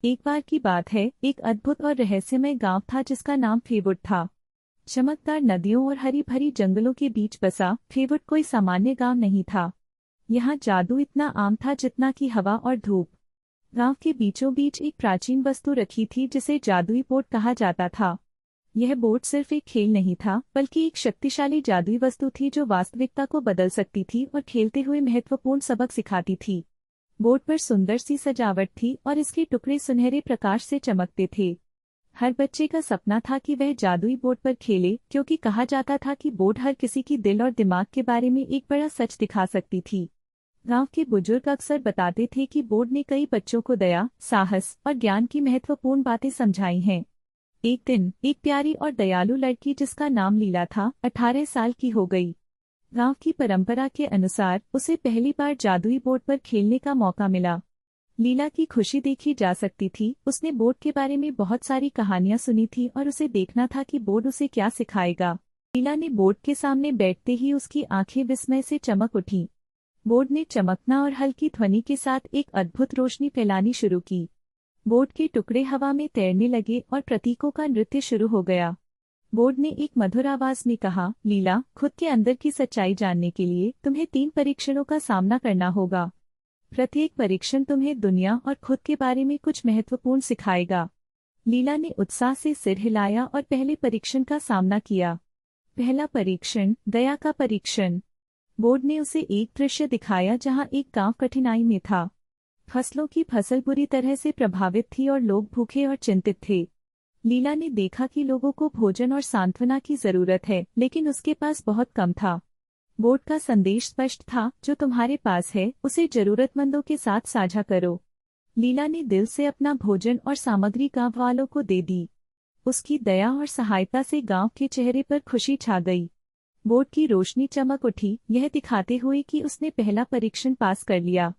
एक बार की बात है, एक अद्भुत और रहस्यमय गांव था जिसका नाम फेवुड था। चमकदार नदियों और हरी भरी जंगलों के बीच बसा फेवुड कोई सामान्य गांव नहीं था। यहाँ जादू इतना आम था जितना कि हवा और धूप। गांव के बीचों बीच एक प्राचीन वस्तु रखी थी जिसे जादुई बोट कहा जाता था। यह बोट सिर्फ एक खेल नहीं था, बल्कि एक शक्तिशाली जादुई वस्तु थी जो वास्तविकता को बदल सकती थी और खेलते हुए महत्वपूर्ण सबक सिखाती थी। बोट पर सुंदर सी सजावट थी और इसके टुकड़े सुनहरे प्रकाश से चमकते थे। हर बच्चे का सपना था कि वह जादुई बोट पर खेले, क्योंकि कहा जाता था कि बोट हर किसी की दिल और दिमाग के बारे में एक बड़ा सच दिखा सकती थी। गांव के बुजुर्ग अक्सर बताते थे कि बोट ने कई बच्चों को दया, साहस और ज्ञान की महत्वपूर्ण बातें समझाई हैं। एक दिन एक प्यारी और दयालु लड़की जिसका नाम लीला था, 18 साल की हो गई। गांव की परंपरा के अनुसार उसे पहली बार जादुई बोट पर खेलने का मौका मिला। लीला की खुशी देखी जा सकती थी। उसने बोट के बारे में बहुत सारी कहानियां सुनी थी और उसे देखना था कि बोट उसे क्या सिखाएगा। लीला ने बोट के सामने बैठते ही उसकी आंखें विस्मय से चमक उठीं। बोट ने चमकना और हल्की ध्वनि के साथ एक अद्भुत रोशनी फैलानी शुरू की। बोट के टुकड़े हवा में तैरने लगे और प्रतीकों का नृत्य शुरू हो गया। बोट ने एक मधुर आवाज में कहा, लीला, खुद के अंदर की सच्चाई जानने के लिए तुम्हें 3 परीक्षणों का सामना करना होगा। प्रत्येक परीक्षण तुम्हें दुनिया और खुद के बारे में कुछ महत्वपूर्ण सिखाएगा। लीला ने उत्साह से सिर हिलाया और पहले परीक्षण का सामना किया। पहला परीक्षण, दया का परीक्षण। बोर्ड ने उसे एक दृश्य दिखाया जहां एक गांव कठिनाई में था। फसलों की फसल बुरी तरह से प्रभावित थी और लोग भूखे और चिंतित थे। लीला ने देखा कि लोगों को भोजन और सांत्वना की जरूरत है, लेकिन उसके पास बहुत कम था। बोर्ड का संदेश स्पष्ट था, जो तुम्हारे पास है उसे जरूरतमंदों के साथ साझा करो। लीला ने दिल से अपना भोजन और सामग्री गांव वालों को दे दी। उसकी दया और सहायता से गांव के चेहरे पर खुशी छा गई। बोर्ड की रोशनी चमक उठी, यह दिखाते हुए कि उसने पहला परीक्षण पास कर लिया।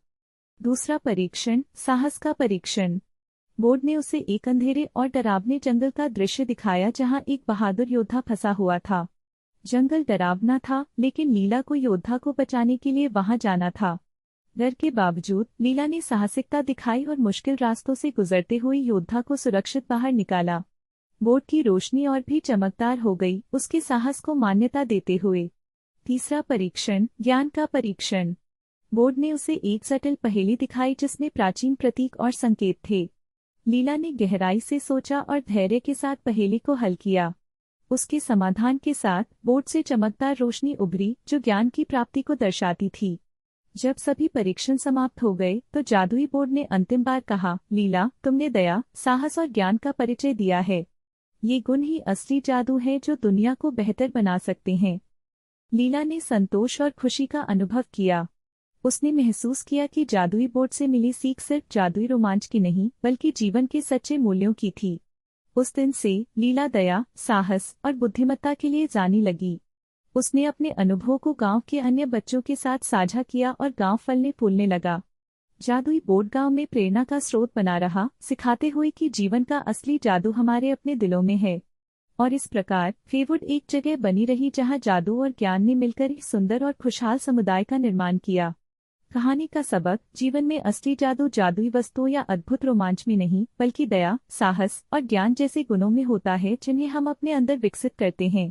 दूसरा परीक्षण, साहस का परीक्षण। बोर्ड ने उसे एक अंधेरे और डरावने जंगल का दृश्य दिखाया जहां एक बहादुर योद्धा फंसा हुआ था। जंगल डरावना था, लेकिन लीला को योद्धा को बचाने के लिए वहां जाना था। डर के बावजूद लीला ने साहसिकता दिखाई और मुश्किल रास्तों से गुजरते हुए योद्धा को सुरक्षित बाहर निकाला। बोर्ड की रोशनी और भी चमकदार हो गई, उसके साहस को मान्यता देते हुए। तीसरा परीक्षण, ज्ञान का परीक्षण। बोर्ड ने उसे एक जटिल पहेली दिखाई जिसमें प्राचीन प्रतीक और संकेत थे। लीला ने गहराई से सोचा और धैर्य के साथ पहेली को हल किया। उसके समाधान के साथ बोर्ड से चमकदार रोशनी उभरी जो ज्ञान की प्राप्ति को दर्शाती थी। जब सभी परीक्षण समाप्त हो गए तो जादुई बोर्ड ने अंतिम बार कहा, लीला, तुमने दया, साहस और ज्ञान का परिचय दिया है। ये गुण ही असली जादू है जो दुनिया को बेहतर बना सकते हैं। लीला ने संतोष और खुशी का अनुभव किया। उसने महसूस किया कि जादुई बोर्ड से मिली सीख सिर्फ जादुई रोमांच की नहीं, बल्कि जीवन के सच्चे मूल्यों की थी। उस दिन से लीला दया, साहस और बुद्धिमत्ता के लिए जानी लगी। उसने अपने अनुभवों को गांव के अन्य बच्चों के साथ साझा किया और गांव फलने फूलने लगा। जादुई बोर्ड गांव में प्रेरणा का स्रोत बना रहा, सिखाते हुए कि जीवन का असली जादू हमारे अपने दिलों में है। और इस प्रकार फेवुड एक जगह बनी रही जहां जादू और ज्ञान ने मिलकर एक सुंदर और खुशहाल समुदाय का निर्माण किया। कहानी का सबक, जीवन में असली जादू जादुई वस्तुओं या अद्भुत रोमांच में नहीं, बल्कि दया, साहस और ज्ञान जैसे गुणों में होता है जिन्हें हम अपने अंदर विकसित करते हैं।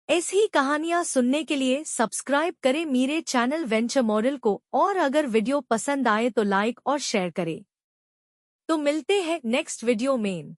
ऐसी कहानियाँ सुनने के लिए सब्सक्राइब करें मेरे चैनल वेंचर मॉडल को, और अगर वीडियो पसंद आए तो लाइक और शेयर करें। तो मिलते हैं नेक्स्ट वीडियो में।